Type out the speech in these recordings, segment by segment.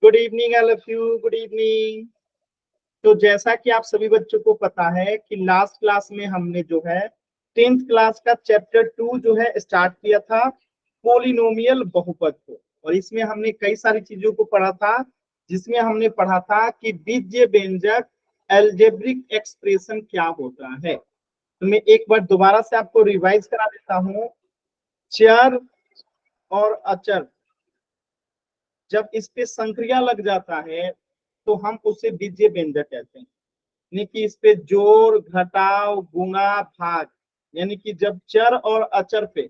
Good evening all of you, good evening. तो जैसा कि आप सभी बच्चों को पता है कि लास्ट क्लास में हमने जो है 10th क्लास का चैप्टर 2 जो है स्टार्ट किया था, पोलिनोमियल बहुपद को। और इसमें हमने कई सारी चीजों को पढ़ा था, जिसमें हमने पढ़ा था कि बीजीय व्यंजक एल्जेब्रिक एक्सप्रेशन क्या होता है। तो मैं एक बार दोबारा से आपको रिवाइज करा देता हूँ। चर और अचर जब इस पे संक्रिया लग जाता है तो हम उसे बीजीय व्यंजक कहते हैं। यानी कि इस पे जोड़, घटाव, गुणा, भाग, यानी कि जब चर और अचर पे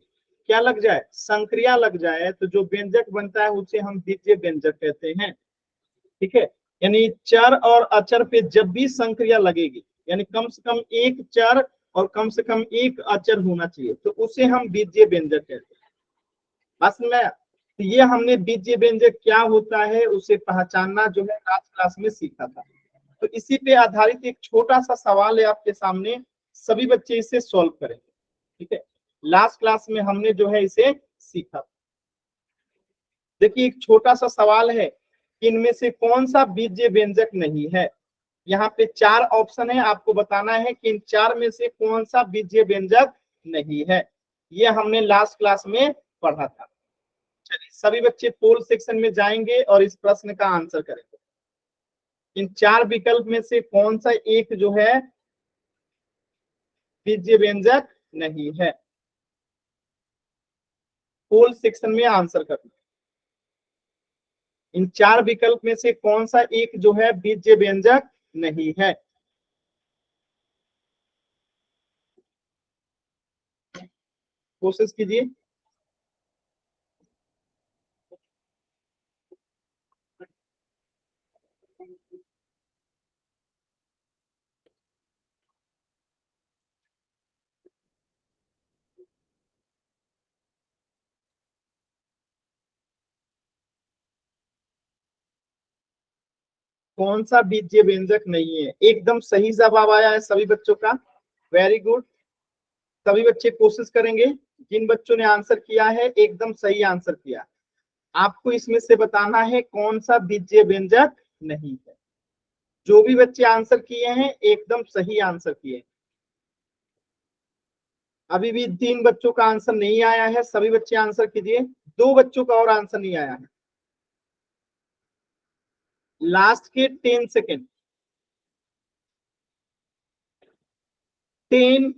क्या लग जाए, संक्रिया लग जाए, तो जो व्यंजक बनता है उसे हम बीजीय व्यंजक कहते हैं। ठीक है, यानी चर और अचर पे जब भी संक्रिया लगेगी, यानी कम से कम एक चर और कम से कम एक अचर होना चाहिए, तो उसे हम बीजीय व्यंजक कहते हैं। बस में तो ये हमने बीजीय व्यंजक क्या होता है उसे पहचानना जो है लास्ट क्लास में सीखा था। तो इसी पे आधारित एक छोटा सा सवाल है आपके सामने, सभी बच्चे इसे सॉल्व करेंगे। ठीक है, लास्ट क्लास में हमने जो है इसे सीखा। देखिए, एक छोटा सा सवाल है कि इनमें से कौन सा बीजीय व्यंजक नहीं है। यहाँ पे 4 ऑप्शन है, आपको बताना है कि इन 4 में से कौन सा बीजीय व्यंजक नहीं है। ये हमने लास्ट क्लास में पढ़ा था। चलिए, सभी बच्चे पोल सेक्शन में जाएंगे और इस प्रश्न का आंसर करेंगे। इन 4 विकल्प में से कौन सा एक जो है बीजीय व्यंजक नहीं है। पोल सेक्शन में आंसर करना। इन 4 विकल्प में से कौन सा एक जो है बीजीय व्यंजक नहीं है। कोशिश कीजिए। कौन सा बीजीय व्यंजक नहीं है। एकदम सही जवाब आया है सभी बच्चों का, वेरी गुड। सभी बच्चे कोशिश करेंगे। जिन बच्चों ने आंसर किया है एकदम सही आंसर किया। आपको इसमें से बताना है कौन सा बीजीय व्यंजक नहीं है। जो भी बच्चे आंसर किए हैं एकदम सही आंसर किए। अभी भी 3 बच्चों का आंसर नहीं आया है, सभी बच्चे आंसर कीजिए। 2 बच्चों का और आंसर नहीं आया है। लास्ट के 10 सेकेंड। 10,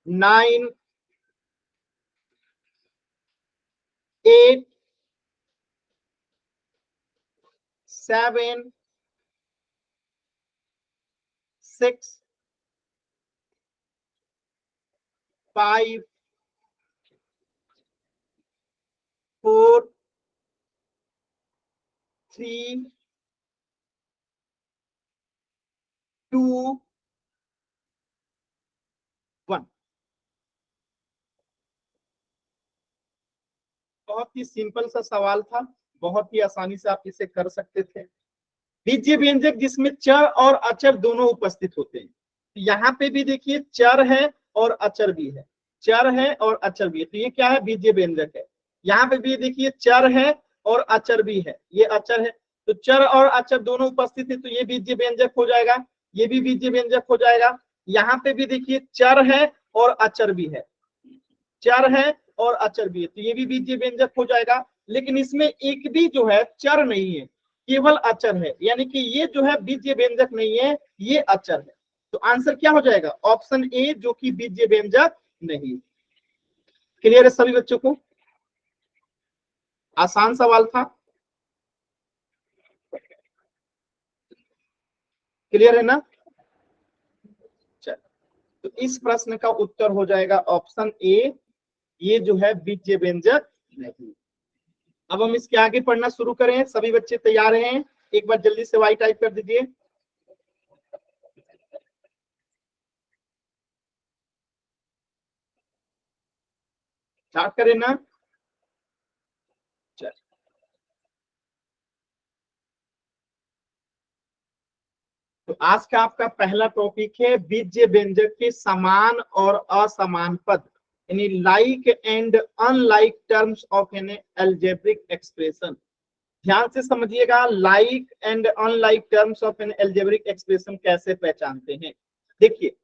9, 8, 7, 6, 5, 4, 3, 2, 1। बहुत ही सिंपल सा सवाल था, बहुत ही आसानी से आप इसे कर सकते थे। बीजीय व्यंजक जिसमें चर और अचर दोनों उपस्थित होते हैं। यहाँ पे भी देखिए चर है और अचर भी है, चर है और अचर भी है, तो ये क्या है, बीजीय व्यंजक है। यहाँ पे भी देखिए चर है और अचर भी है, ये अचर है। तो चर और अचर दोनों उपस्थित है, तो ये बीजीय व्यंजक हो जाएगा, ये भी बीजीय व्यंजक हो जाएगा। यहाँ पे भी देखिए चर है और अचर भी है, चर है और अचर भी है, तो ये भी बीजीय व्यंजक हो जाएगा। लेकिन इसमें एक भी जो है चर नहीं है, केवल अचर है, यानी कि ये जो है बीजीय व्यंजक नहीं है, ये अचर है। तो आंसर क्या हो जाएगा, ऑप्शन ए, जो कि बीजीय व्यंजक नहीं। क्लियर है सभी बच्चों को। आसान सवाल था, क्लियर है ना। चल, तो इस प्रश्न का उत्तर हो जाएगा ऑप्शन ए, ये जो है बीजीय व्यंजक नहीं। अब हम इसके आगे पढ़ना शुरू करें, सभी बच्चे तैयार हैं। एक बार जल्दी से वाई टाइप कर दीजिए। स्टार्ट करें ना। चल, तो आज का आपका पहला टॉपिक है बीजीय व्यंजक के समान और असमान पद। यानी like and unlike terms of an algebraic expression. ध्यान से समझिएगा, like and unlike terms of an algebraic expression कैसे पहचानते हैं। देखिए,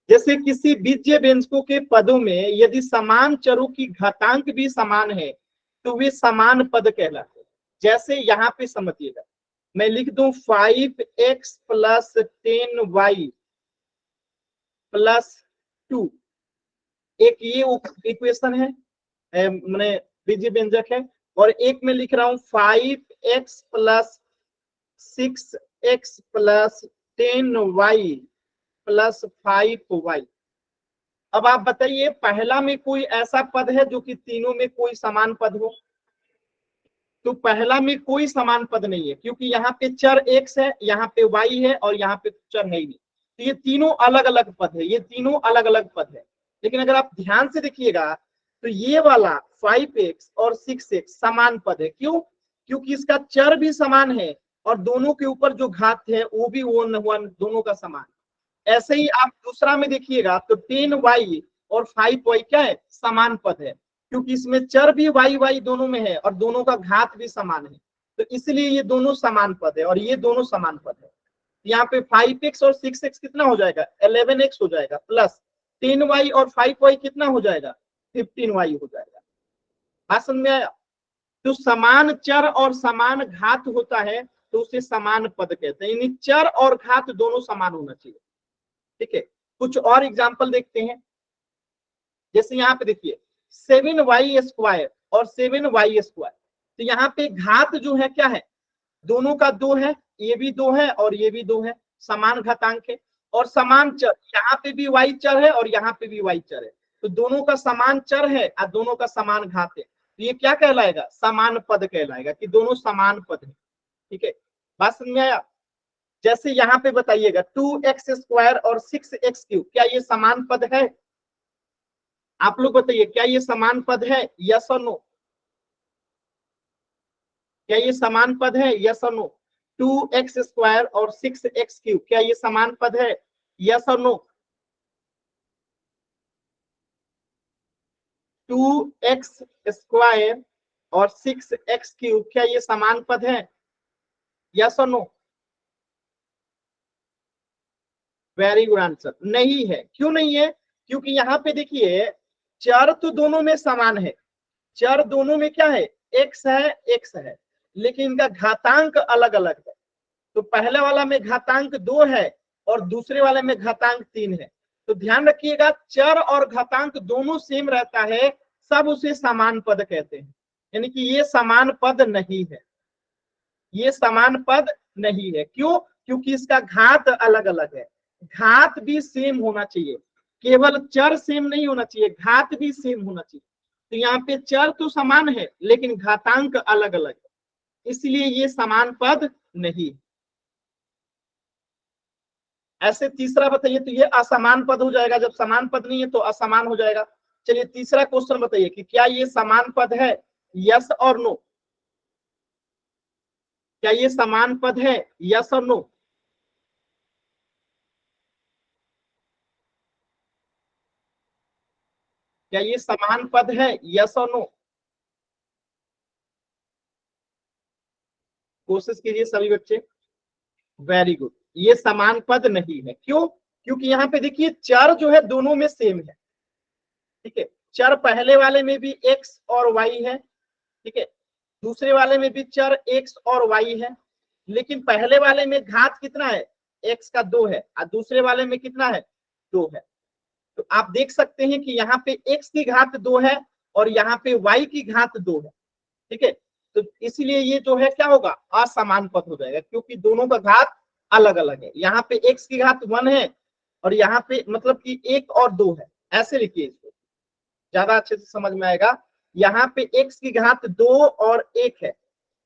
जैसे किसी बीजीय व्यंजकों के पदों में यदि समान चरों की घातांक भी समान है तो वे समान पद कहलाते हैं। जैसे यहाँ पे समझिएगा, मैं लिख दूं 5x प्लस 10y प्लस 2, एक ये इक्वेशन है, मैंने बीजीय व्यंजक है, और एक में लिख रहा हूं 5x plus 6x plus 10y plus 5y। अब आप बताइए, पहला में कोई ऐसा पद है जो कि तीनों में कोई समान पद हो? तो पहला में कोई समान पद नहीं है, क्योंकि यहाँ पे चर x है, यहाँ पे y है, और यहाँ पे चर है ही नहीं। तो ये तीनों अलग अलग पद है, ये तीनों अलग अलग पद है। लेकिन अगर आप ध्यान से देखिएगा तो ये वाला 5x और 6x समान पद है। क्यों? क्योंकि इसका चर भी समान है और दोनों के ऊपर जो घात है वो भी 1 दोनों का समान। ऐसे ही आप दूसरा में देखिएगा तो 10y और 5y क्या है? समान पद है, क्योंकि इसमें चर भी y दोनों में है और दोनों का घात भी समान है, तो इसलिए ये दोनों समान पद है और ये दोनों समान पद है। यहाँ पे 5x और 6x कितना हो जाएगा? 11x हो जाएगा, प्लस 10y और 5y कितना हो जाएगा? 15y हो जाएगा। बात समझ में आया? तो समान चर और समान घात होता है तो उसे समान पद कहते हैं, यानी चर और घात दोनों समान होना चाहिए। ठीक है, कुछ और एग्जाम्पल देखते हैं। जैसे यहाँ पे देखिए 7y स्क्वायर और 7y स्क्वायर, तो यहाँ पे घात जो है क्या है? दोनों का 2 है, ये भी 2 है और ये भी 2 है, समान घातांक है। और समान चर, यहाँ पे भी y चर है और यहाँ पे भी y चर है, तो दोनों का समान चर है और दोनों का समान घात है, तो ये क्या कहलाएगा? समान पद कहलाएगा, कि दोनों समान पद है। ठीक है, बात समझ में आया? जैसे यहाँ पे बताइएगा 2x स्क्वायर और 6x क्यूब, क्या ये समान पद है? आप लोग बताइए, क्या ये समान पद है? यस और नो? क्या ये समान पद है? यस और नो? 2x स्क्वायर और 6x क्यूब, क्या ये समान पद है? यस और नो? 2x स्क्वायर और 6x क्यूब, क्या ये समान पद है? यस और नो? Very good answer. नहीं है। क्यों नहीं है? क्योंकि यहाँ पे देखिए, चर तो दोनों में समान है, चर दोनों में क्या है? x है, x है, लेकिन इनका घातांक अलग अलग है। तो पहले वाला में घातांक 2 है और दूसरे वाले में घातांक 3 है। तो ध्यान रखिएगा, चर और घातांक दोनों सेम रहता है, सब उसे समान पद कहते हैं। यानी कि ये समान पद नहीं है, ये समान पद नहीं है। क्यों? क्योंकि इसका घात अलग अलग है। घात भी सेम होना चाहिए, केवल चर सेम नहीं होना चाहिए, घात भी सेम होना चाहिए। तो यहाँ पे चर तो समान है लेकिन घातांक अलग अलग है, इसलिए ये समान पद नहीं। ऐसे तीसरा बताइए, तो ये असमान पद हो जाएगा, जब समान पद नहीं है तो असमान हो जाएगा। चलिए तीसरा क्वेश्चन बताइए कि क्या ये समान पद है? यस और नो? क्या ये समान पद है? यस और नो? क्या ये समान पद है? यस और नो? कोशिश कीजिए सभी बच्चे। वेरी गुड, ये समान पद नहीं है। क्यों? क्योंकि यहाँ पे देखिए, चर जो है दोनों में सेम है। ठीक है, चर पहले वाले में भी x और y है, ठीक है, दूसरे वाले में भी चर x और y है, लेकिन पहले वाले में घात कितना है? x का 2 है और दूसरे वाले में कितना है? 2 है। तो आप देख सकते हैं कि यहाँ पे x की घात 2 है और यहाँ पे y की घात 2 है। ठीक है, तो इसलिए ये जो है क्या होगा? असमान पद हो जाएगा, क्योंकि दोनों का घात अलग अलग है। यहाँ पे x की घात 1 है और यहाँ पे मतलब कि 1 और 2 है। ऐसे लिखिए, इसको ज्यादा अच्छे से समझ में आएगा। यहाँ पे x की घात 2 और 1 है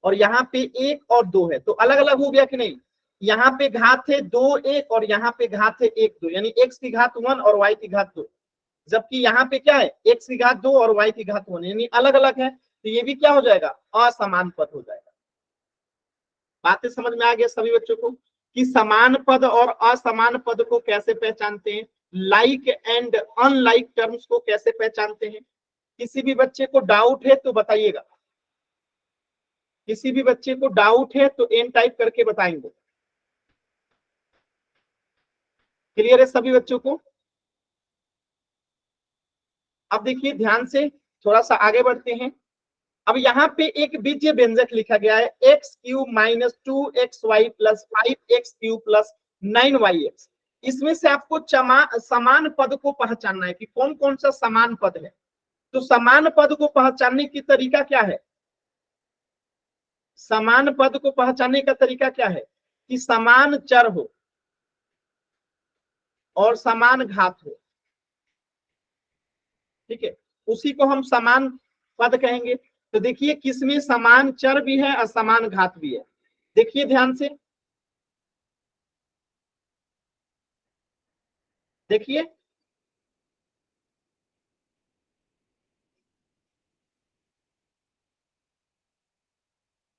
और यहाँ पे 1 और 2 है, तो अलग अलग हो गया कि नहीं? यहाँ पे घात है 2 1 और यहाँ पे घात है 1 2, यानी x की घात 1 और y की घात 2। जबकि यहाँ पे क्या है? x की घात 2 और y की घात 1, यानी अलग अलग है, तो ये भी क्या हो जाएगा? असमान पद हो जाएगा। बातें समझ में आ गया सभी बच्चों को कि समान पद और असमान पद को कैसे पहचानते हैं? लाइक एंड अनलाइक टर्म्स को कैसे पहचानते हैं? किसी भी बच्चे को डाउट है तो बताइएगा, किसी भी बच्चे को डाउट है तो एन टाइप करके बताएंगे। क्लियर है सभी बच्चों को? अब देखिए ध्यान से, थोड़ा सा आगे बढ़ते हैं। अब यहाँ पे एक बीजीय व्यंजक लिखा गया है, x cube minus 2xy plus 5x³ plus 9y(x). इसमें से आपको समान पद को पहचानना है कि कौन कौन सा समान पद है। तो समान पद को पहचानने की तरीका क्या है? समान पद को पहचानने का तरीका क्या है कि समान चर हो और समान घात हो। ठीक है, उसी को हम समान पद कहेंगे। तो देखिए किसमें समान चर भी है और समान घात भी है। देखिए ध्यान से, देखिए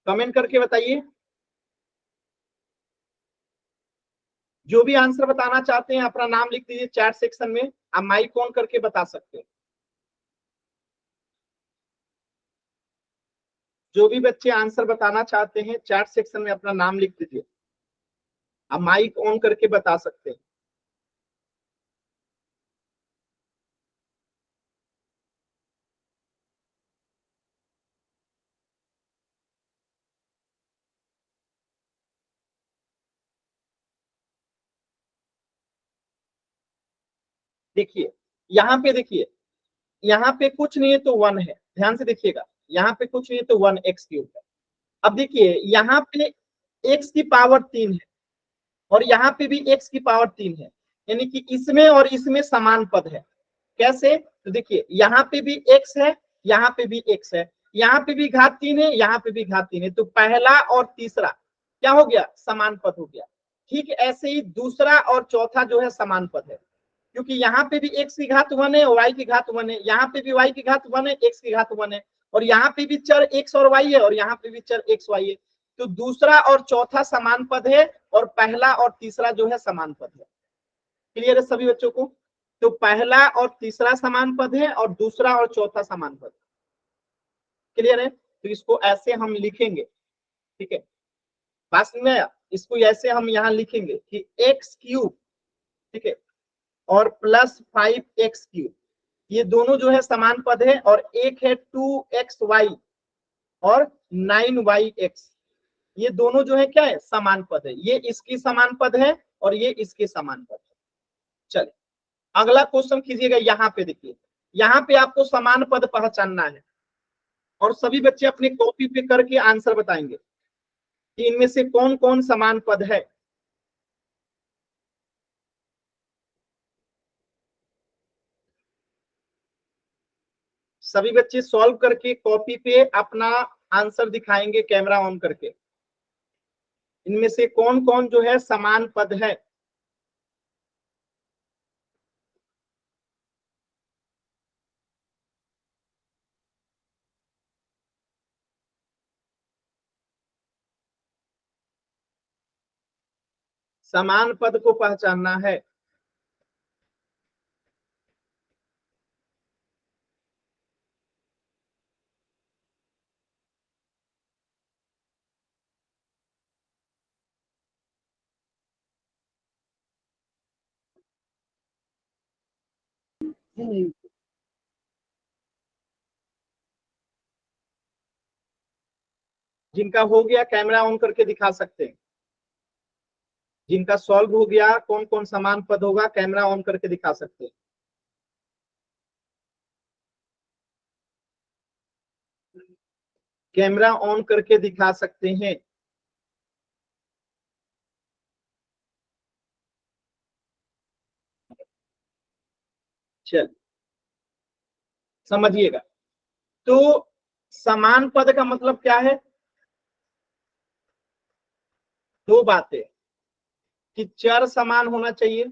कमेंट करके बताइए। जो भी आंसर बताना चाहते हैं अपना नाम लिख दीजिए चैट सेक्शन में, आप माइक ऑन करके बता सकते हैं। जो भी बच्चे आंसर बताना चाहते हैं चैट सेक्शन में अपना नाम लिख दीजिए, आप माइक ऑन करके बता सकते हैं। देखिए यहाँ पे, देखिए यहाँ पे कुछ नहीं है तो 1 है, ध्यान से देखिएगा, यहाँ पे कुछ नहीं है तो 1x³ है। अब देखिए यहाँ पे x की पावर 3 है और यहाँ पे भी x की पावर 3 है, यानी कि इसमें और इसमें समान पद है। कैसे? तो देखिए यहाँ पे भी x है, यहाँ पे भी x है, यहाँ पे भी घात 3 है, यहाँ पे भी घात 3 है, तो पहला और तीसरा क्या हो गया? समान पद हो गया। ठीक ऐसे ही दूसरा और चौथा जो है समान पद है, क्योंकि यहाँ पे भी x की घात 1 है, y की घात 1 है, यहाँ पे भी y की घात 1 है, x की घात 1 है, और यहाँ पे भी चर x और y है, और यहाँ पे भी चर x y है। तो दूसरा और चौथा समान पद है और पहला और तीसरा जो है समान पद है। क्लियर है सभी बच्चों को? तो पहला और तीसरा समान पद है और दूसरा और चौथा समान पद। क्लियर है? तो इसको ऐसे हम लिखेंगे। ठीक है, बात समझ में आया? इसको ऐसे हम यहाँ लिखेंगे कि x³, ठीक है, और प्लस 5x³ ये दोनों जो है समान पद है, और एक है 2xy और 9y(x), ये दोनों जो है क्या है? समान पद है। ये इसकी समान पद है और ये इसके समान पद है। चलिए अगला क्वेश्चन कीजिएगा। यहाँ पे देखिए, यहाँ पे आपको समान पद पहचानना है और सभी बच्चे अपने कॉपी पे करके आंसर बताएंगे कि इनमें से कौन कौन समान पद है। सभी बच्चे सॉल्व करके कॉपी पे अपना आंसर दिखाएंगे कैमरा ऑन करके। इनमें से कौन कौन जो है समान पद है? समान पद को पहचानना है। जिनका हो गया कैमरा ऑन करके दिखा सकते हैं। जिनका सॉल्व हो गया कौन कौन समान पद होगा कैमरा ऑन करके दिखा सकते हैं। कैमरा ऑन करके दिखा सकते हैं। चल समझिएगा, तो समान पद का मतलब क्या है? दो बातें, कि चर समान होना चाहिए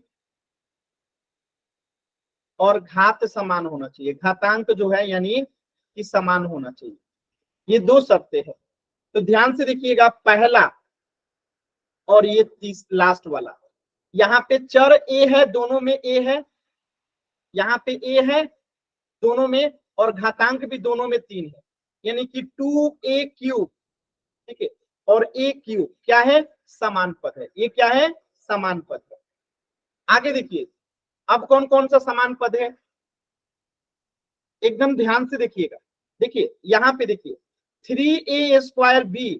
और घात समान होना चाहिए, घातांक जो है यानी कि समान होना चाहिए। ये दो शर्तें हैं। तो ध्यान से देखिएगा, पहला और ये लास्ट वाला, यहाँ पे चर ए है, दोनों में ए है, यहाँ पे ए है दोनों में, और घातांक भी दोनों में 3 है, यानी कि 2a³, ठीक है, और a³ क्या है, समान पद है। ये क्या है, समान पद है। आगे देखिए, अब कौन कौन सा समान पद है, एकदम ध्यान से देखिएगा। देखिए यहाँ पे देखिए 3a²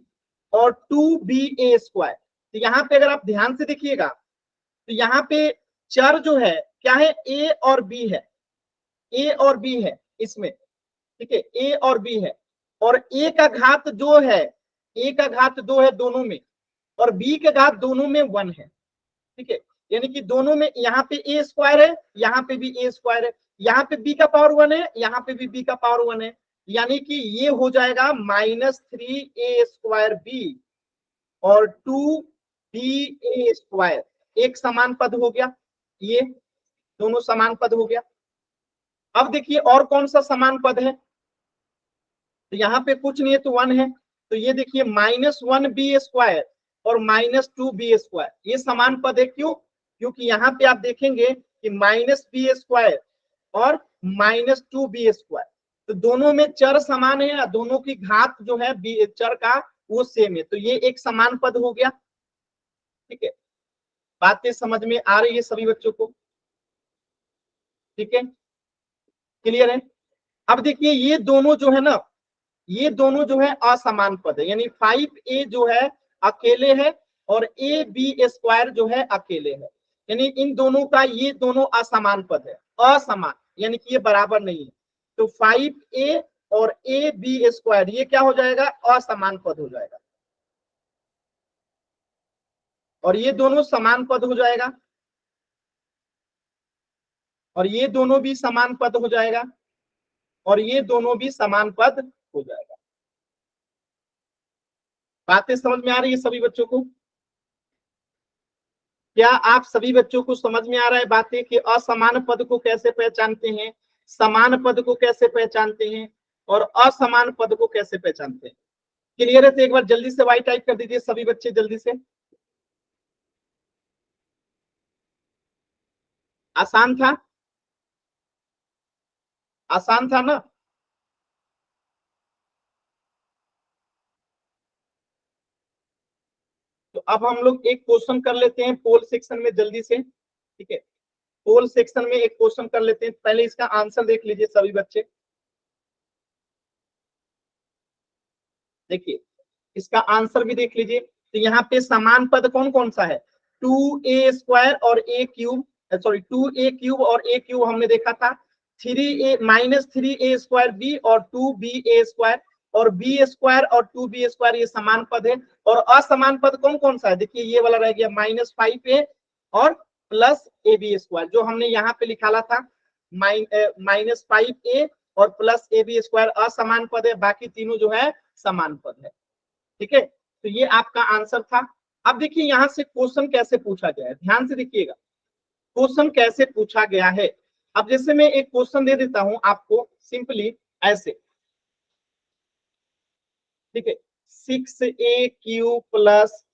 और 2ba²। तो यहाँ पे अगर आप ध्यान से देखिएगा तो यहाँ पे चर जो है क्या है, a और b है, a और b है इसमें, ठीक है, a और b है, और a का घात 2 है, a का घात 2 है दोनों में, और b का घात दोनों में 1 है, ठीक है, यानी कि दोनों में यहाँ पे a² है, यहाँ पे भी a² है, यहाँ पे b का पावर 1 है, यहाँ पे भी b का पावर 1 है, यानी कि ये हो जाएगा -3a² b और 2ba², एक समान पद हो गया, ये दोनों समान पद हो गया। अब देखिए और कौन सा समान पद है, तो यहाँ पे कुछ नहीं है तो 1 है, तो ये देखिए -1b² और -2b², ये समान पद है। क्यों, क्योंकि यहाँ पे आप देखेंगे कि -b² और -2b², तो दोनों में चर समान है, दोनों की घात जो है चर का वो सेम है, तो ये एक समान पद हो गया, ठीक है। बातें समझ में आ रही है सभी बच्चों को, ठीक है, क्लियर है। अब देखिए ये दोनों जो है ना, ये दोनों जो है असमान पद है, यानी 5a जो है अकेले है और ab² जो है अकेले है, यानी इन दोनों का ये दोनों असमान पद है, असमान यानी कि ये बराबर नहीं है, तो 5a और ab² ये क्या हो जाएगा, असमान पद हो जाएगा, और ये दोनों समान पद हो जाएगा, और ये दोनों भी समान पद हो जाएगा, और ये दोनों भी समान पद हो जाएगा। बातें समझ में आ रही है सभी बच्चों को, क्या आप सभी बच्चों को समझ में आ रहा है बातें कि असमान पद को कैसे पहचानते हैं, समान पद को कैसे पहचानते हैं, और असमान पद को कैसे पहचानते हैं। क्लियर है, तो एक बार जल्दी से वाई टाइप कर दीजिए सभी बच्चे, जल्दी से। आसान था, आसान था ना। तो अब हम लोग एक क्वेश्चन कर लेते हैं पोल सेक्शन में जल्दी से, ठीक है, पोल सेक्शन में एक क्वेश्चन कर लेते हैं, पहले इसका आंसर देख लीजिए सभी बच्चे। देखिए इसका आंसर भी देख लीजिए, तो यहाँ पे समान पद कौन कौन सा है, 2a² और a³, सॉरी 2a³ और a³ हमने देखा था, 3a-3a² b और 2ba² और b² और 2b² ये समान पद है, और असमान पद कौन कौन सा है, देखिए ये वाला रह गया -5a और +ab², जो हमने यहाँ पे निकाला था -5a और +ab² असमान पद है, बाकी तीनों जो है समान पद है, ठीक है, तो ये आपका आंसर था। अब देखिए यहां से क्वेश्चन कैसे पूछा गया है, ध्यान से देखिएगा क्वेश्चन कैसे पूछा गया है। अब जैसे मैं एक क्वेश्चन दे देता हूं आपको सिंपली ऐसे, ठीक है, 6a³ plus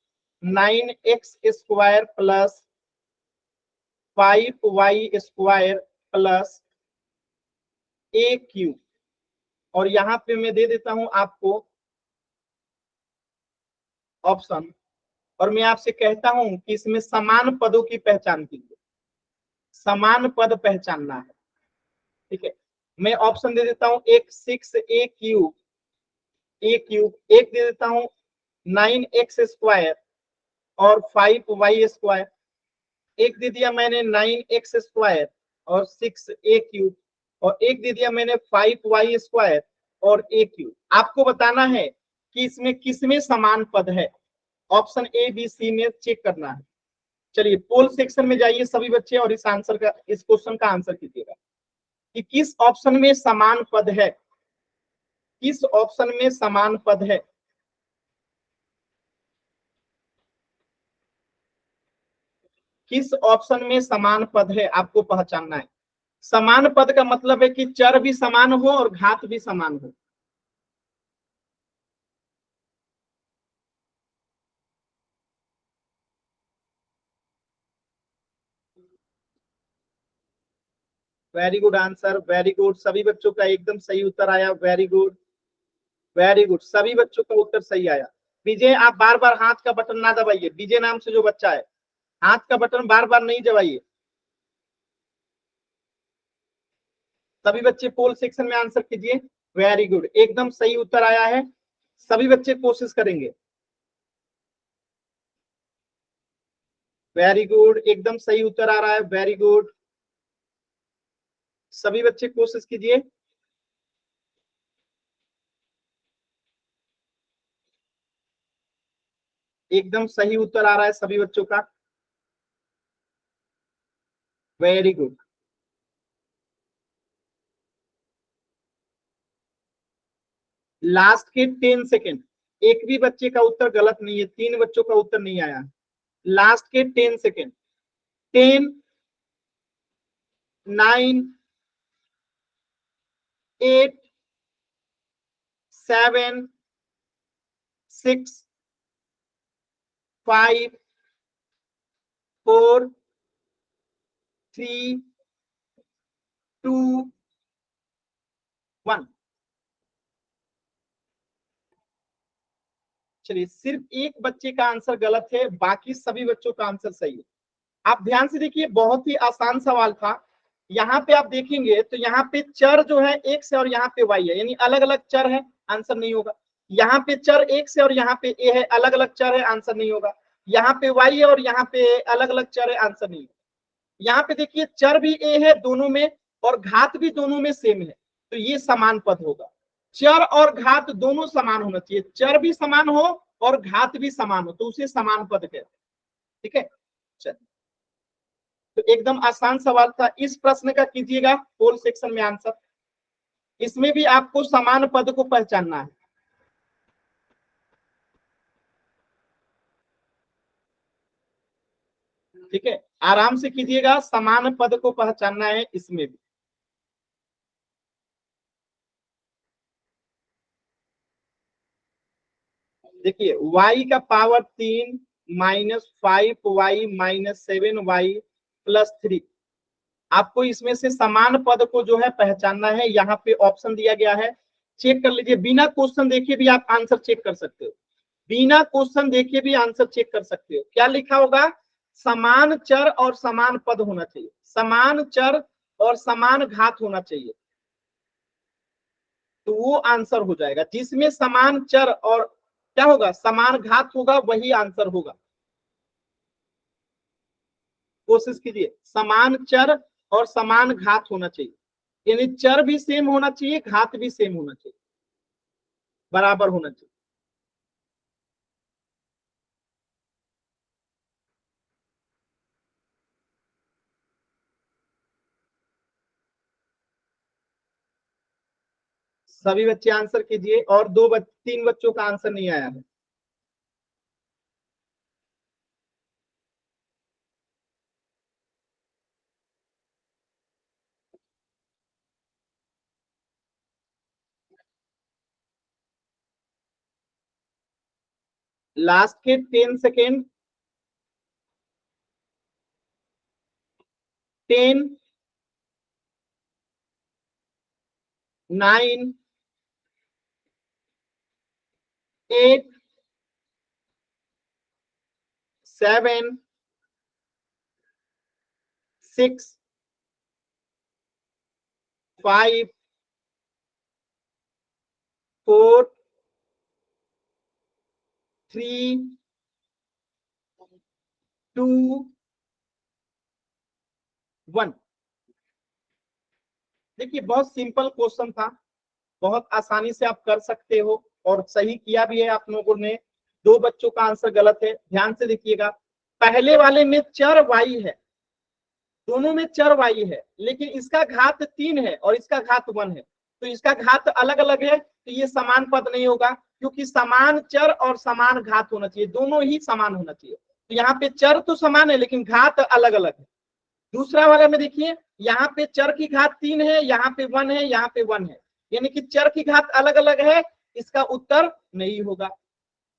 9x² plus 5y² plus a³, और यहाँ पे मैं दे देता हूं आपको ऑप्शन, और मैं आपसे कहता हूं कि इसमें समान पदों की पहचान कीजिए, समान पद पहचानना है, ठीक है। मैं ऑप्शन दे देता हूं, एक 6a³ एक दे देता हूं 9x² और 5y², एक दे दिया मैंने 9x² और 6a³ और एक दे दिया मैंने 5y² और a³। आपको बताना है कि इसमें किसमें समान पद है, ऑप्शन ए बी सी में चेक करना है। चलिए पोल सेक्शन में जाइए सभी बच्चे, और इस आंसर का, इस क्वेश्चन का आंसर कीजिएगा कि किस ऑप्शन में समान पद है, किस ऑप्शन में समान पद है। किस ऑप्शन में समान पद है आपको पहचानना है। समान पद का मतलब है कि चर भी समान हो और घात भी समान हो। Very good answer, very good, सभी बच्चों का एकदम सही उत्तर आया, वेरी गुड वेरी गुड, सभी बच्चों का उत्तर सही आया। विजय आप बार बार हाथ का बटन ना दबाइए, विजय नाम से जो बच्चा है हाथ का बटन बार बार नहीं दबाइए। सभी बच्चे पोल सेक्शन में आंसर कीजिए, वेरी गुड, एकदम सही उत्तर आया है, सभी बच्चे कोशिश करेंगे, वेरी गुड, एकदम सही उत्तर आ रहा है, वेरी गुड, सभी बच्चे कोशिश कीजिए। एकदम सही उत्तर आ रहा है सभी बच्चों का, वेरी गुड। लास्ट के 10 सेकेंड, एक भी बच्चे का उत्तर गलत नहीं है, 3 बच्चों का उत्तर नहीं आया। लास्ट के 10 सेकेंड, 10, 9, 8, 7, 6, 5, 4, 3, 2, 1। चलिए, सिर्फ एक बच्चे का आंसर गलत है, बाकी सभी बच्चों का आंसर सही है। आप ध्यान से देखिए, बहुत ही आसान सवाल था। यहाँ पे आप देखेंगे तो यहाँ पे चर जो है x है और यहाँ पे y है, यानी अलग अलग चर है, आंसर नहीं होगा। यहाँ पे चर x है और यहाँ पे a है, अलग अलग चर है, आंसर नहीं होगा। यहाँ पे y है और यहाँ पे अलग अलग चर है, आंसर नहीं होगा। यहाँ पे देखिए चर भी a है दोनों में और घात भी दोनों में सेम है, तो ये समान पद होगा। चर और घात दोनों समान होना चाहिए, चर भी समान हो और घात भी समान हो तो उसे समान पद कहते हैं। ठीक है, चलिए, तो एकदम आसान सवाल था। इस प्रश्न का कीजिएगा पोल सेक्शन में आंसर, इसमें भी आपको समान पद को पहचानना है। ठीक है, आराम से कीजिएगा, समान पद को पहचानना है इसमें भी। देखिए y का पावर 3 -5y -7y+3, आपको इसमें से समान पद को जो है पहचानना है। यहाँ पे ऑप्शन दिया गया है, चेक कर लीजिए, बिना क्वेश्चन देखे भी आप आंसर चेक कर सकते हो, बिना क्वेश्चन देखे भी आंसर चेक कर सकते हो। क्या लिखा होगा? समान चर और समान पद होना चाहिए, समान चर और समान घात होना चाहिए, तो वो आंसर हो जाएगा। जिसमें समान चर और क्या होगा, समान घात होगा, वही आंसर होगा। कोशिश कीजिए, समान चर और समान घात होना चाहिए, यानी चर भी सेम होना चाहिए, घात भी सेम होना चाहिए, बराबर होना चाहिए। सभी बच्चे आंसर कीजिए, और 3 बच्चों का आंसर नहीं आया है। लास्ट के 10 सेकेंड, 10, 9, 8, 7, 6, 5, 4, 3, 2, 1। देखिए बहुत सिंपल क्वेश्चन था, बहुत आसानी से आप कर सकते हो, और सही किया भी है आप लोगों ने। 2 बच्चों का आंसर गलत है, ध्यान से देखिएगा। पहले वाले में चर y है, दोनों में चर y है, लेकिन इसका घात 3 है और इसका घात 1 है, तो इसका घात अलग अलग है, तो ये समान पद नहीं होगा, क्योंकि समान चर और समान घात होना चाहिए, दोनों ही समान होना चाहिए। तो यहाँ पे चर तो समान है लेकिन घात अलग अलग है। दूसरा वाला में देखिए, यहाँ पे चर की घात 3 है, यहाँ पे 1 है, यहाँ पे 1 है, यानी कि चर की घात अलग अलग है, इसका उत्तर नहीं होगा।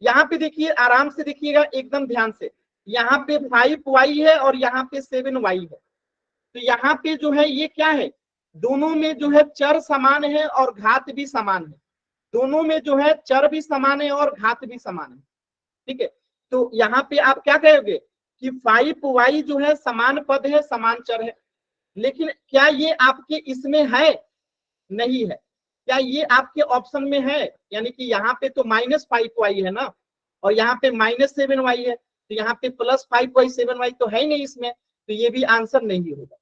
यहाँ पे देखिए, आराम से देखिएगा एकदम ध्यान से, यहाँ पे 5y है और यहाँ पे 7y है, तो यहाँ पे जो है ये क्या है, दोनों में जो है चर समान है और घात भी समान है, दोनों में जो है चर भी समान है और घात भी समान है। ठीक है, तो यहाँ पे आप क्या कहोगे कि 5y जो है समान पद है, समान चर है, लेकिन क्या ये आपके इसमें है? नहीं है। क्या ये आपके ऑप्शन में है? यानी कि यहाँ पे तो -5y है ना, और यहाँ पे -7y है, तो यहाँ पे +5y 7y तो है ही नहीं इसमें, तो ये भी आंसर नहीं होगा।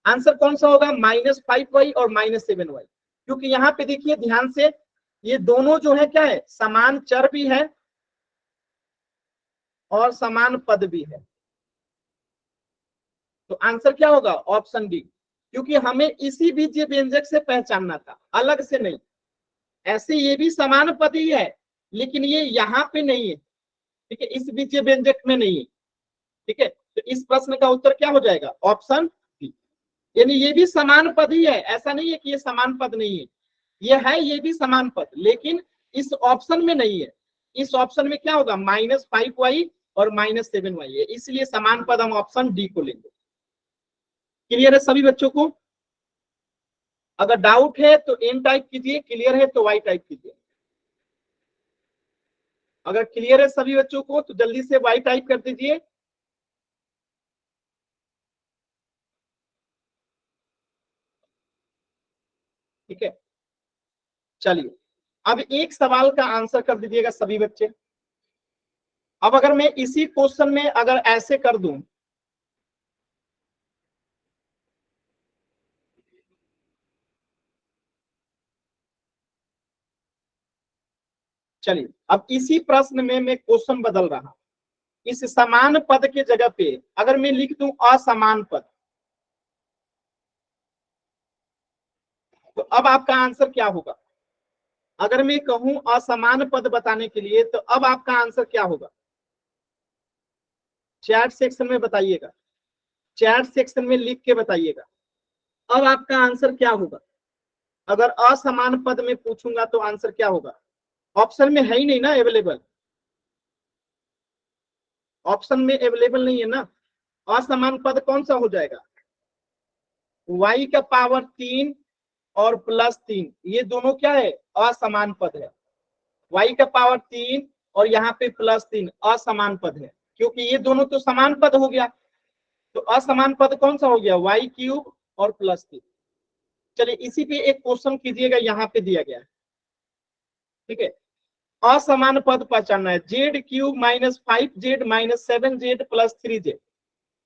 आंसर कौन सा होगा? -5y और -7y, क्योंकि यहाँ पे देखिए ध्यान से, ये दोनों जो है क्या है, समान चर भी है और समान पद भी है। तो आंसर क्या होगा? ऑप्शन डी, क्योंकि हमें इसी बीजीय व्यंजक से पहचानना था, अलग से नहीं। ऐसे ये भी समान पद ही है, लेकिन ये यहाँ पे नहीं है, ठीक है, इस बीजीय व्यंजक में नहीं है। ठीक है, तो इस प्रश्न का उत्तर क्या हो जाएगा? Option D. यानी ये भी समान पद ही है, ऐसा नहीं है कि ये समान पद नहीं है, ये है, ये भी समान पद, लेकिन इस ऑप्शन में नहीं है। इस ऑप्शन में क्या होगा? -5y और -7y है, इसलिए समान पद हम ऑप्शन डी को लेंगे। क्लियर है सभी बच्चों को? अगर डाउट है तो एन टाइप कीजिए, क्लियर है तो वाई टाइप कीजिए। अगर क्लियर है सभी बच्चों को तो जल्दी से वाई टाइप कर दीजिए। ठीक है, चलिए अब एक सवाल का आंसर कर दीजिएगा सभी बच्चे। अब अगर मैं इसी क्वेश्चन में अगर ऐसे कर दूं, चलिए अब इसी प्रश्न में मैं क्वेश्चन बदल रहा हूं। इस समान पद के जगह पे अगर मैं लिख दूं असमान पद, तो अब आपका आंसर क्या होगा? अगर मैं कहूं असमान पद बताने के लिए, तो अब आपका आंसर क्या होगा? चैट सेक्शन में बताइएगा, चैट सेक्शन में लिख के बताइएगा। अब आपका आंसर क्या होगा? अगर असमान पद में पूछूंगा तो आंसर क्या होगा? ऑप्शन में है ही नहीं ना अवेलेबल, ऑप्शन में अवेलेबल नहीं है ना। असमान पद कौन सा हो जाएगा? y का पावर 3 और +3, ये दोनों क्या है? असमान पद है। y का पावर 3 और यहाँ पे +3 असमान पद है, क्योंकि ये दोनों तो समान पद हो गया, तो असमान पद कौन सा हो गया? y³ और +3। चलिए इसी पे एक क्वेश्चन कीजिएगा, यहाँ पे दिया गया है। ठीक है, असमान पद पहचानना है, z³ -5z -7z +3z,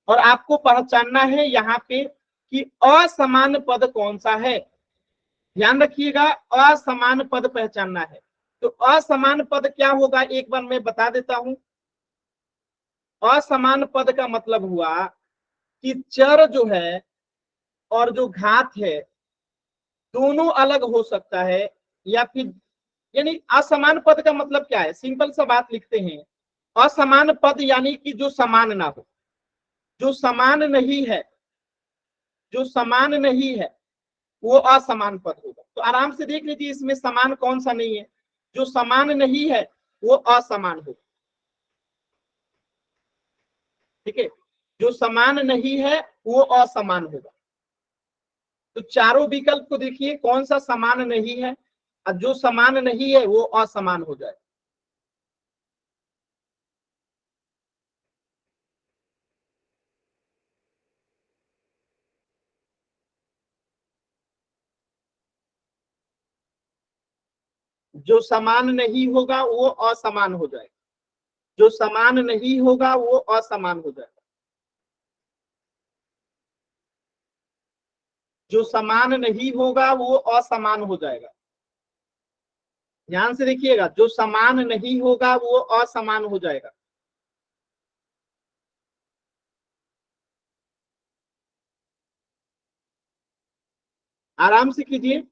और आपको पहचानना है यहाँ पे कि असमान पद कौन सा है। ध्यान रखिएगा, असमान पद पहचानना है। तो असमान पद क्या होगा, एक बार मैं बता देता हूं। असमान पद का मतलब हुआ कि चर जो है और जो घात है दोनों अलग हो सकता है, या फिर, यानी असमान पद का मतलब क्या है, सिंपल सा बात लिखते हैं। असमान पद यानी कि जो समान ना हो, जो समान नहीं है, जो समान नहीं है वो असमान पद होगा। तो आराम से देख लीजिए इसमें समान कौन सा नहीं है, जो समान नहीं है वो असमान होगा। ठीक है, जो समान नहीं है वो असमान होगा। तो चारों विकल्प को देखिए, कौन सा समान नहीं है, और जो समान नहीं है वो असमान हो जाए। जो समान नहीं होगा वो असमान हो जाएगा, जो समान नहीं होगा वो असमान हो जाएगा, जो समान नहीं होगा वो असमान हो जाएगा। ध्यान से देखिएगा, जो समान नहीं होगा वो असमान हो जाएगा। आराम से कीजिए।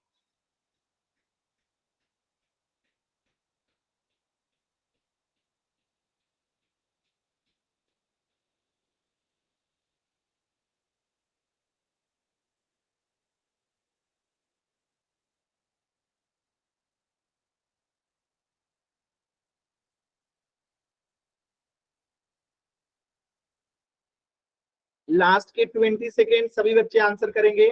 लास्ट के 20 सेकेंड सभी बच्चे आंसर करेंगे।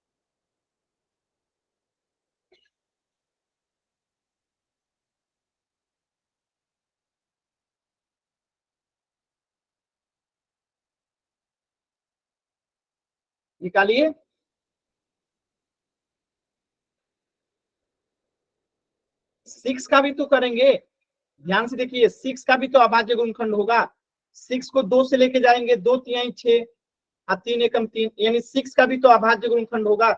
निकालिए। सिक्स का भी तो करेंगे, ध्यान से देखिए, सिक्स का भी तो अभाज्य गुणनखंड होगा। सिक्स को दो से लेके जाएंगे, दो तिहाई छह और तीन एकम तीन, यानी सिक्स का भी तो अभाज्य गुणनखंड होगा।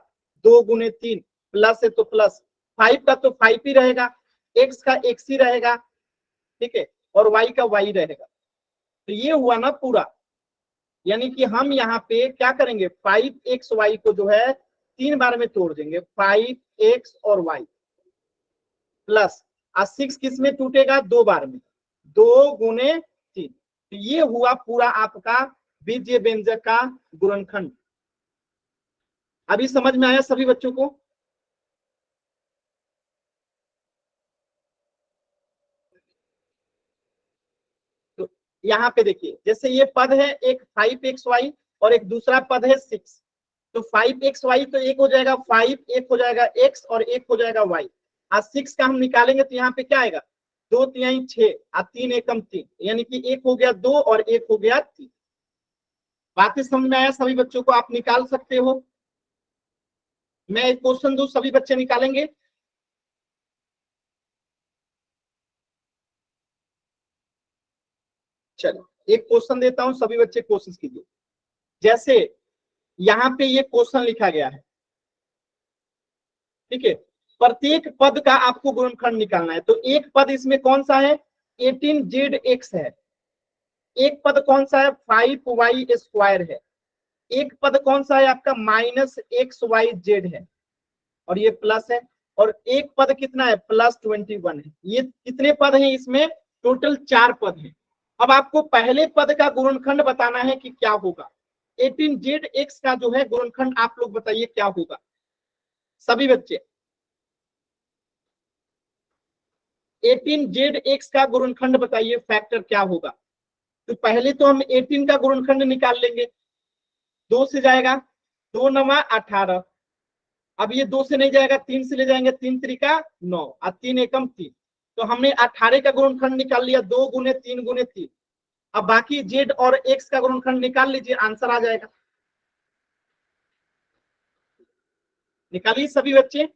दो गुने तीन, प्लस है तो प्लस, फाइव का तो फाइव ही रहेगा, एक्स का एक्स ही रहेगा, ठीक है, और वाई का वाई रहेगा। तो ये हुआ ना पूरा, यानी कि हम यहाँ पे क्या करेंगे, फाइव एक्स वाई को जो है तीन बार में तोड़ देंगे, फाइव एक्स और वाई प्लस, और सिक्स किस में टूटेगा, दो बार में, दो गुने तीन। तो ये हुआ पूरा आपका बीजीय व्यंजक का गुणनखंड। अभी समझ में आया सभी बच्चों को? तो यहाँ पे देखिए, जैसे ये पद है एक फाइव एक्स वाई और एक दूसरा पद है सिक्स, तो फाइव एक्स वाई तो एक हो जाएगा फाइव, एक हो जाएगा एक्स और एक हो जाएगा वाई। आज सिक्स का हम निकालेंगे तो यहाँ पे क्या आएगा, दो तिहाई छह और तीन एकम तीन, यानी कि एक हो गया दो और एक हो गया तीन। बातें समझ में आया सभी बच्चों को? आप निकाल सकते हो, मैं एक क्वेश्चन दूं, सभी बच्चे निकालेंगे। चलो एक क्वेश्चन देता हूं, सभी बच्चे कोशिश कीजिए। जैसे यहाँ पे ये क्वेश्चन लिखा गया है, ठीक है, प्रत्येक पद का आपको गुणनखंड निकालना है। तो एक पद इसमें कौन सा है, 18z है। एक पद कौन सा है, 5y² है। एक पद कौन सा है आपका, -xyz है, और ये प्लस है। और एक पद कितना है, +21 है। ये कितने पद हैं इसमें, टोटल चार पद हैं। अब आपको पहले पद का गुणनखंड बताना है कि क्या होगा। 18z का जो है गुणनखंड आप लोग बताइए क्या होगा सभी बच्चे। 18z का गुणनखंड बताइए, फैक्टर क्या होगा। तो पहले तो हम 18 का गुणनखंड निकाल लेंगे, दो से जाएगा, दो नवा 18। अब ये दो से नहीं जाएगा, तीन से ले जाएंगे, तीन त्रिका 9 और तीन एकम तीन। तो हमने 18 का गुणनखंड निकाल लिया, दो गुने तीन। अब बाकी जेड और एक्स का गुणनखंड निकाल लीजिए, आंसर आ जाएगा। निकालिए सभी बच्चे।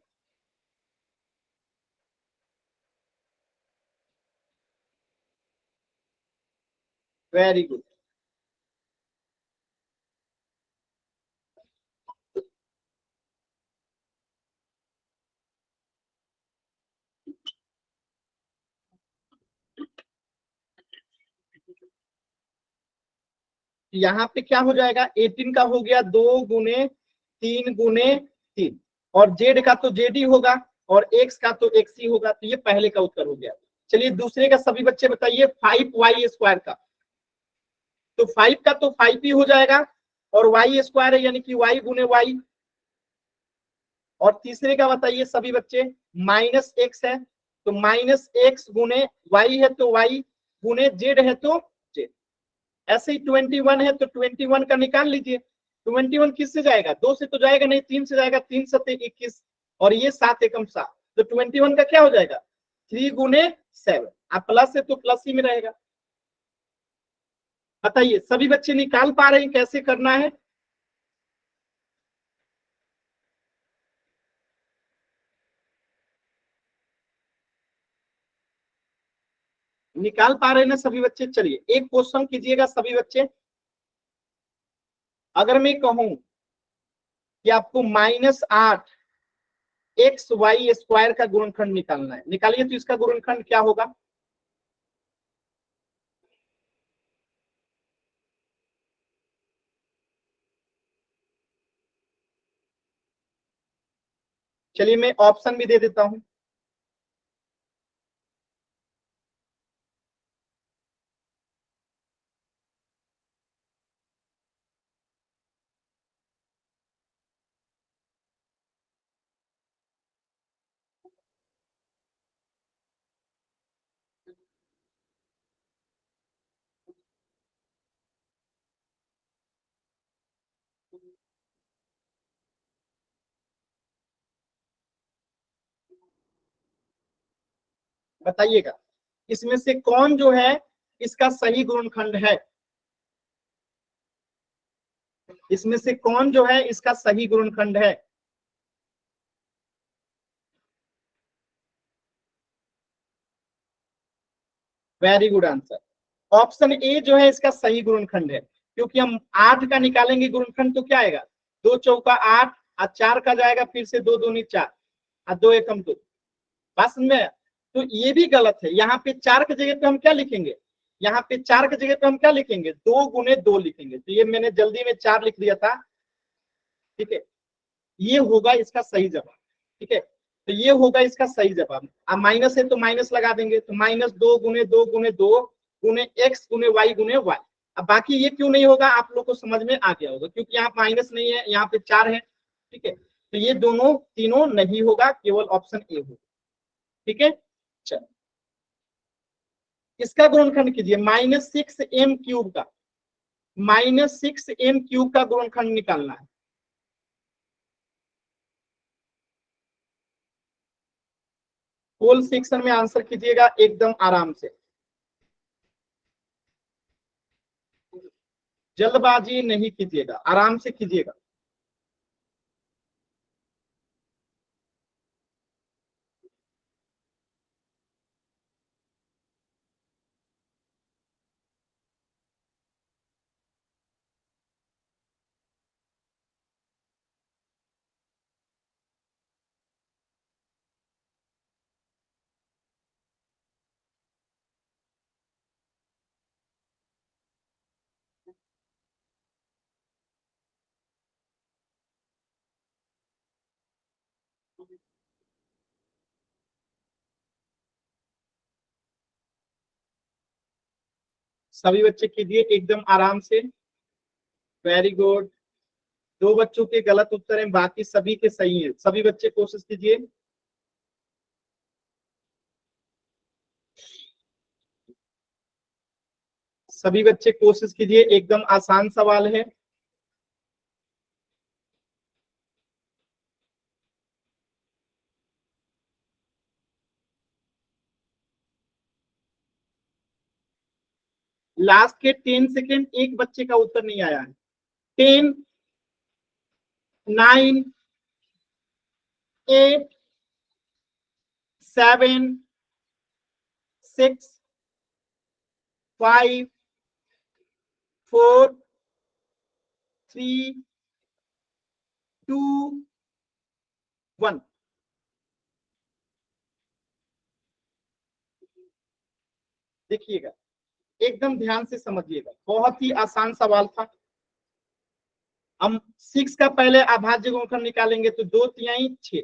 Very good. यहाँ पे क्या हो जाएगा, 18 का हो गया गुने तीन, और जेड का तो जेड ही होगा और एक्स का तो एक्स ही होगा। तो ये पहले का उत्तर हो गया। चलिए दूसरे का सभी बच्चे बताइए, 5y² का। तो फाइव का तो फाइव ही हो जाएगा, और y² है यानी कि y गुने वाई। और तीसरे का बताइए सभी बच्चे, -x है, तो -x गुने y है तो y गुने z है तो z। ऐसे ही 21 है तो 21 का निकाल लीजिए। 21 किससे जाएगा, दो से तो जाएगा नहीं, तीन से जाएगा, तीन सत्ते 21 और ये सात एकम सात। तो 21 का क्या हो जाएगा, 3 गुने 7। आप प्लस है तो प्लस ही में रहेगा। बताइए सभी बच्चे निकाल पा रहे हैं कैसे करना है? निकाल पा रहे हैं ना सभी बच्चे? चलिए एक क्वेश्चन कीजिएगा सभी बच्चे। अगर मैं कहूं कि आपको -8 xy² का गुणनखंड निकालना है, निकालिए, तो इसका गुणनखंड क्या होगा? चलिए मैं ऑप्शन भी दे देता हूं। बताइएगा इसमें से कौन जो है इसका सही गुणनखंड है। इसमें से कौन जो है इसका सही गुणनखंड है? Very good answer. Option A जो है इसका सही गुणनखंड है, क्योंकि हम 8 का निकालेंगे गुणनखंड तो क्या आएगा, 2 चौका 8 और 4 का जाएगा फिर से 2 दूनी 4 और 2 एकम 2। बात समझ में? तो ये भी गलत है। यहाँ पे 4 की जगह पे हम क्या लिखेंगे, यहाँ पे 4 की जगह पे हम क्या लिखेंगे, 2 गुने 2 लिखेंगे। तो ये मैंने जल्दी में 4 लिख दिया था। ठीक है, ये होगा इसका सही जवाब। ठीक है, तो ये होगा इसका सही जवाब। अब माइनस है तो माइनस लगा देंगे, तो माइनस 2 गुने 2 गुने 2 गुने एक्स गुने वाई गुने वाई। अब बाकी ये क्यों नहीं होगा आप लोग को समझ में आ गया होगा, क्योंकि यहाँ माइनस नहीं है, यहाँ पे 4 है। ठीक है, तो ये दोनों तीनों नहीं होगा, केवल ऑप्शन ए होगा। ठीक है, चलो इसका गुणनखंड कीजिए, -6m³ का, -6m³ का गुणनखंड निकालना है। होल सेक्शन में आंसर कीजिएगा एकदम आराम से, जल्दबाजी नहीं कीजिएगा, आराम से कीजिएगा। सभी बच्चे कीजिए एकदम आराम से। Very good. दो बच्चों के गलत उत्तर हैं, बाकी सभी के सही हैं। सभी बच्चे कोशिश कीजिए। सभी बच्चे कोशिश कीजिए, एकदम आसान सवाल है। लास्ट के 10 सेकेंड एक बच्चे का उत्तर नहीं आया है। 10, 9, 8, 7, 6, 5, 4, 3, 2, 1। देखिएगा, एकदम ध्यान से समझिएगा, बहुत ही आसान सवाल था। हम 6 का पहले अभाज्य गुणनखंड निकालेंगे तो 2 तिहाई 6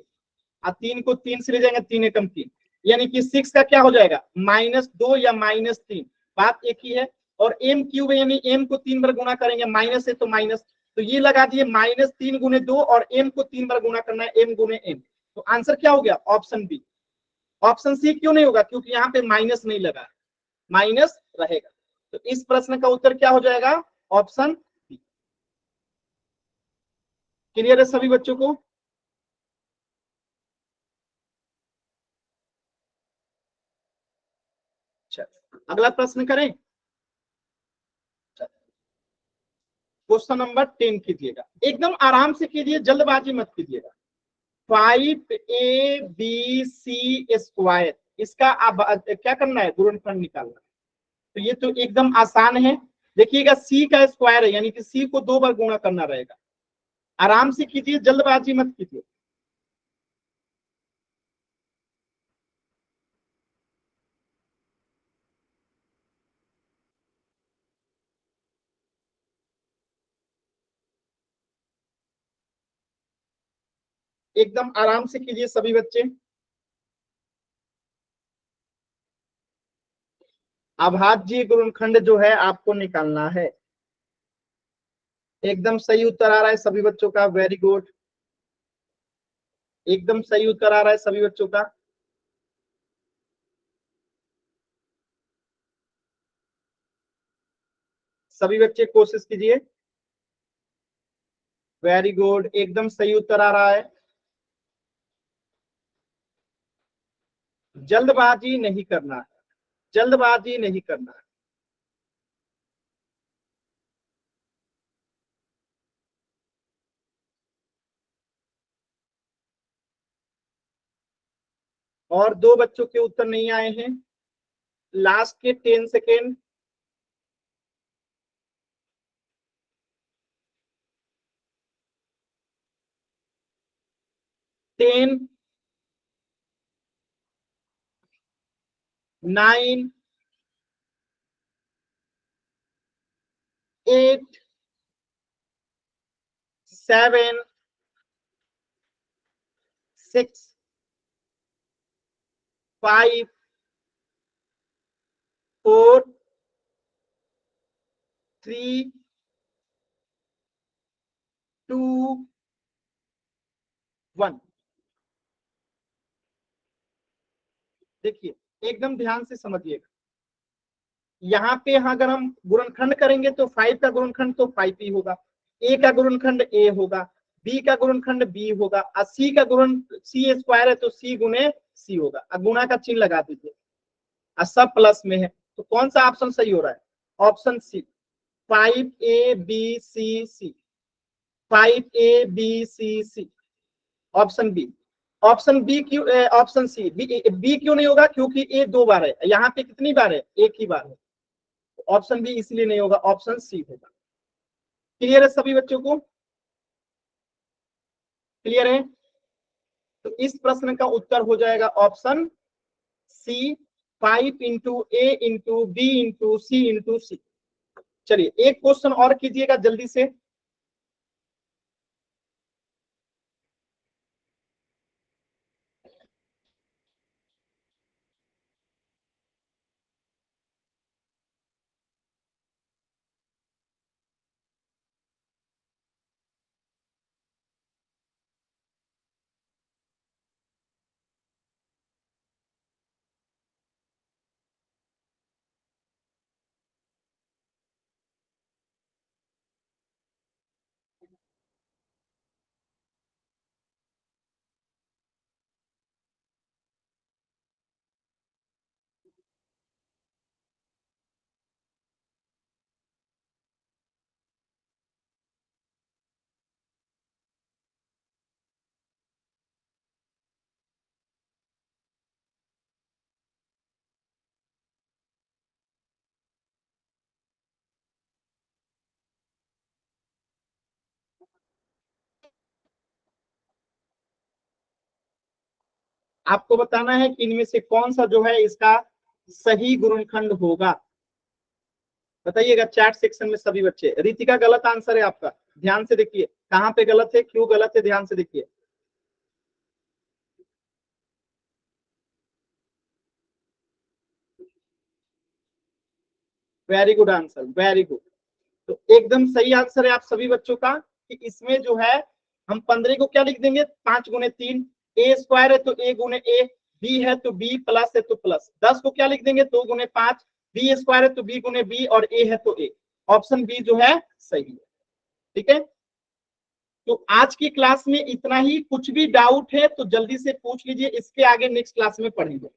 और 3 को 3 से ले जाएंगे, 3 एकम 3, यानी कि 6 का क्या हो जाएगा, -2 या -3, बात एक ही है। और m³ यानी m को 3 बार गुणा करेंगे, माइनस है तो माइनस, तो ये लगा दिए -3 गुने 2 और m को 3 बार गुणा करना है, m गुने m। तो आंसर क्या हो गया, ऑप्शन बी। ऑप्शन सी क्यों नहीं होगा, क्योंकि यहाँ पे माइनस नहीं लगा, माइनस रहेगा। तो इस प्रश्न का उत्तर क्या हो जाएगा, ऑप्शन बी। क्लियर है सभी बच्चों को? अगला प्रश्न करें। क्वेश्चन नंबर 10 कीजिएगा, एकदम आराम से कीजिए, जल्दबाजी मत कीजिएगा। 5ab c², इसका क्या करना है, गुणनखंड निकालना है। तो ये तो एकदम आसान है। देखिएगा c का स्क्वायर है, यानी कि c को 2 बार गुणा करना रहेगा। आराम से कीजिए, जल्दबाजी मत कीजिए। एकदम आराम से कीजिए सभी बच्चे। अभाज्य गुणनखंड जो है आपको निकालना है। एकदम सही उत्तर आ रहा है सभी बच्चों का, वेरी गुड। एकदम सही उत्तर आ रहा है सभी बच्चों का। सभी बच्चे कोशिश कीजिए। वेरी गुड, एकदम सही उत्तर आ रहा है। जल्दबाजी नहीं करना है, जल्दबाजी नहीं करना। और 2 बच्चों के उत्तर नहीं आए हैं। लास्ट के 10 सेकेंड। 10, 9, 8, 7, 6, 5, 4, 3, 2, 1। देखिए एकदम ध्यान से समझिएगा, यहाँ पे अगर हम गुणनखंड करेंगे तो 5 का गुणनखंड तो 5 ही होगा, ए का गुणनखंड ए होगा, बी का गुणनखंड बी होगा, और सी का गुणन सी स्क्वायर है तो सी गुणे सी होगा। अब गुणा का चिन्ह लगा दीजिए, और सब प्लस में है, तो कौन सा ऑप्शन सही हो रहा है? Option C, 5 A B C C, 5 A B C C, option B. Option B क्यों, ऑप्शन सी बी क्यों नहीं होगा? क्योंकि ए 2 बार है, यहाँ पे कितनी बार है? एक ही बार है। ऑप्शन बी इसलिए नहीं होगा, ऑप्शन सी होगा। क्लियर है सभी बच्चों को? क्लियर है? तो इस प्रश्न का उत्तर हो जाएगा ऑप्शन सी, 5 इंटू ए इंटू बी इंटू सी। चलिए एक क्वेश्चन और कीजिएगा जल्दी से। आपको बताना है कि इनमें से कौन सा जो है इसका सही गुणनखंड होगा। बताइएगा चैट सेक्शन में सभी बच्चे। रितिका गलत आंसर है आपका, ध्यान से देखिए कहाँ पे गलत है, क्यों गलत है, ध्यान से देखिए। Very good answer, very good. तो एकदम सही आंसर है आप सभी बच्चों का कि इसमें जो है हम 15 को क्या लिख देंगे? 5 गुणे 3। ए स्क्वायर है तो ए गुणे ए, बी है तो बी, प्लस है तो प्लस। 10 को क्या लिख देंगे? 2 गुणे 5। बी स्क्वायर है तो बी गुणे बी, और ए है तो ए। ऑप्शन बी जो है सही है। ठीक है, तो आज की क्लास में इतना ही। कुछ भी डाउट है तो जल्दी से पूछ लीजिए, इसके आगे नेक्स्ट क्लास में पढ़ेंगे।